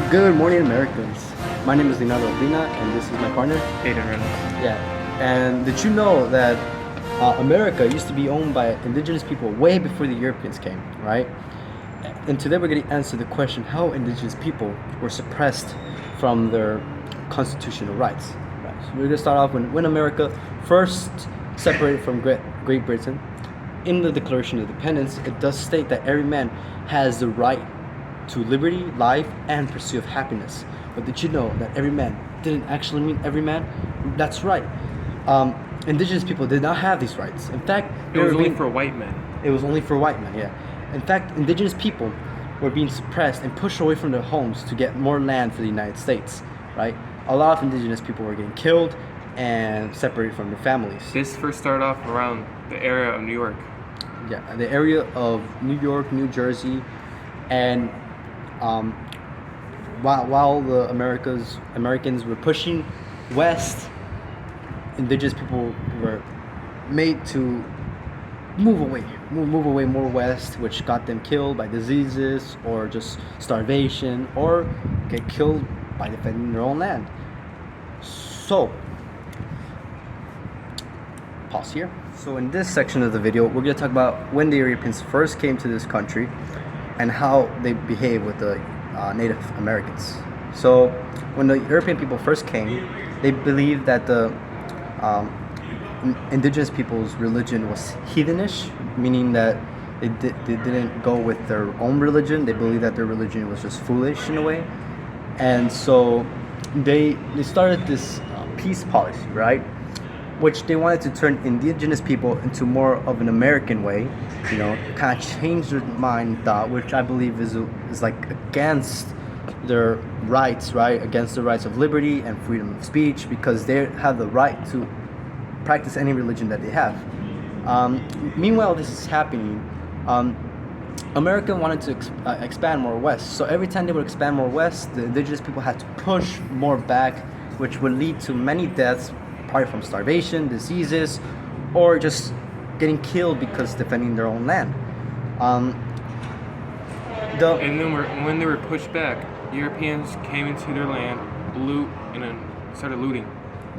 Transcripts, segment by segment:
Good morning, Americans. My name is Leonardo Lina, and this is my partner. Aiden Reynolds. Yeah. And did you know that America used to be owned by indigenous people way before the Europeans came, right? And today we're going to answer the question how indigenous people were suppressed from their constitutional rights. Right. So we're going to start off when America first separated from Great Britain. In the Declaration of Independence, it does state that every man has the right to liberty, life, and pursuit of happiness. But did you know that every man didn't actually mean every man? That's right. Indigenous people did not have these rights. In fact, It was only for white men. it was only for white men, yeah. In fact, indigenous people were being suppressed and pushed away from their homes to get more land for the United States, right? A lot of indigenous people were getting killed and separated from their families. This first started off around the area of New York. Yeah, the area of New York, New Jersey, and while the Americans were pushing west, indigenous people were made to move away more west, which got them killed by diseases or just starvation or get killed by defending their own land. So, pause here. So in this section of the video, we're going to talk about when the Europeans first came to this country and how they behave with the Native Americans. So when the European people first came, they believed that the indigenous people's religion was heathenish, meaning that they didn't go with their own religion. They believed that their religion was just foolish in a way. And so they started this peace policy, right? Which they wanted to turn indigenous people into more of an American way, kind of change their mind thought, which I believe is like against their rights, right? Against the rights of liberty and freedom of speech, because they have the right to practice any religion that they have. Meanwhile, this is happening. America wanted to expand more west, so every time they would expand more west, the indigenous people had to push more back, which would lead to many deaths, probably from starvation, diseases, or just getting killed because defending their own land. And then when they were pushed back, Europeans came into their land, loot, and then started looting.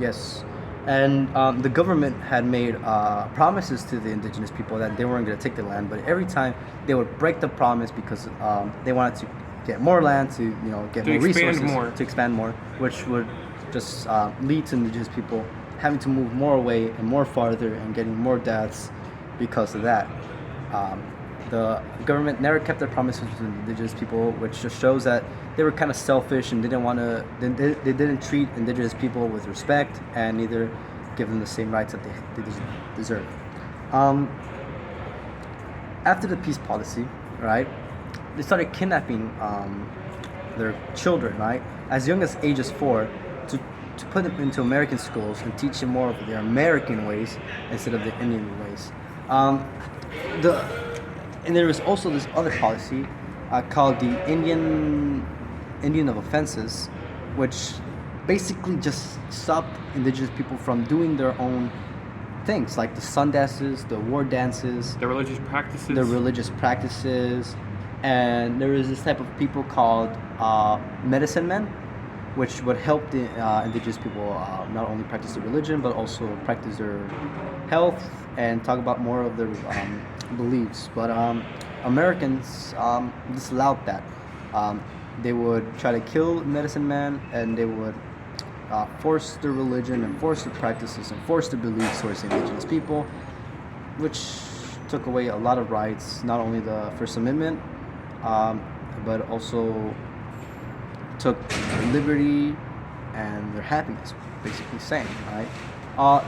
Yes, and the government had made promises to the indigenous people that they weren't going to take the land, but every time they would break the promise because they wanted to get more land to get more resources to expand more, which would just lead to indigenous people having to move more away and more farther and getting more deaths because of that. The government never kept their promises to the indigenous people, which just shows that they were kind of selfish and they didn't treat indigenous people with respect and neither give them the same rights that they deserve. After the peace policy, right, they started kidnapping their children, right, as young as ages 4, to put them into American schools and teach them more of their American ways instead of the Indian ways. And there was also this other policy called the Indian of Offenses, which basically just stopped indigenous people from doing their own things, like the sun dances, the war dances, The religious practices. And there is this type of people called medicine men, which would help the indigenous people not only practice their religion but also practice their health and talk about more of their beliefs. But Americans disallowed that. They would try to kill medicine men, and they would force their religion and force their practices and force their beliefs towards indigenous people, which took away a lot of rights, not only the First Amendment, but also took their liberty and their happiness, basically saying, right?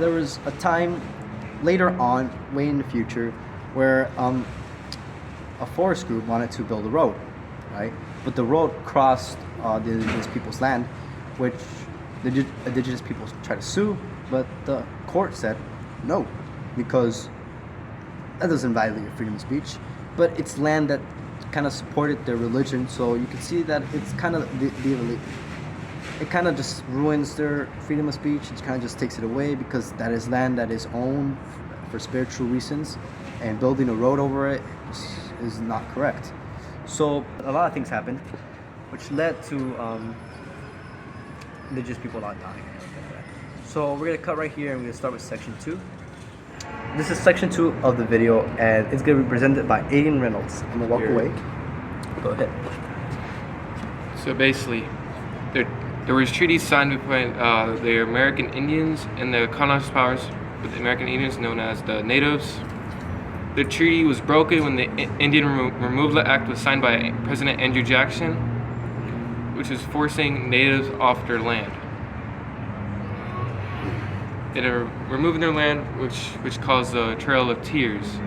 There was a time later on, way in the future, where a forest group wanted to build a road, right? But the road crossed the indigenous people's land, which the indigenous people tried to sue, but the court said no, because that doesn't violate your freedom of speech, but it's land that kind of supported their religion. So you can see that it's kind of it kind of just ruins their freedom of speech. It kind of just takes it away, because that is land that is owned for spiritual reasons, and building a road over it is not correct. So a lot of things happened. which led to indigenous people not dying. So we're gonna cut right here and we're gonna start with section 2. This is section 2 of the video, and it's gonna be presented by Aiden Reynolds. I'm gonna walk away. Go ahead. So basically, there was treaties signed between the American Indians and the colonized powers, with the American Indians known as the natives. The treaty was broken when the Indian Removal Act was signed by President Andrew Jackson, which is forcing natives off their land. It removing their land, which caused a trail of tears,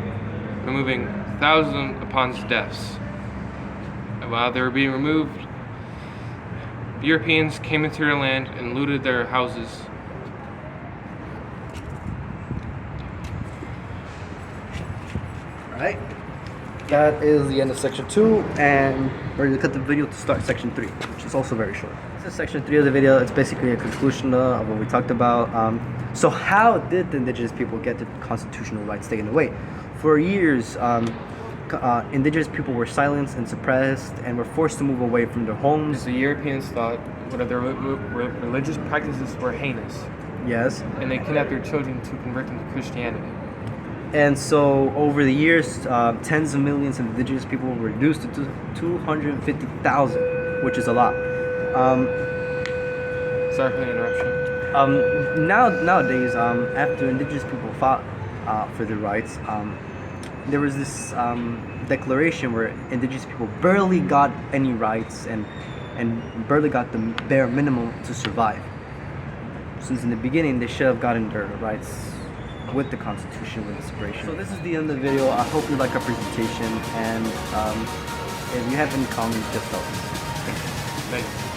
removing thousands upon deaths. And while they were being removed, the Europeans came into their land and looted their houses. Alright, that is the end of section 2, and we're going to cut the video to start section 3, which is also very short. This is section 3 of the video. It's basically a conclusion of what we talked about. So how did the indigenous people get their constitutional rights taken away? For years, indigenous people were silenced and suppressed and were forced to move away from their homes. The Europeans thought one of their religious practices were heinous, Yes. and they kidnapped their children to convert them to Christianity. And so over the years, tens of millions of indigenous people were reduced to 250,000, which is a lot. Sorry for the interruption. Nowadays, after indigenous people fought for their rights, there was this declaration where indigenous people barely got any rights and barely got the bare minimum to survive. Since in the beginning, they should have gotten their rights with the Constitution, with the separation. So this is the end of the video. I hope you like our presentation, and if you have any comments, just tell us. Thank you. Thanks.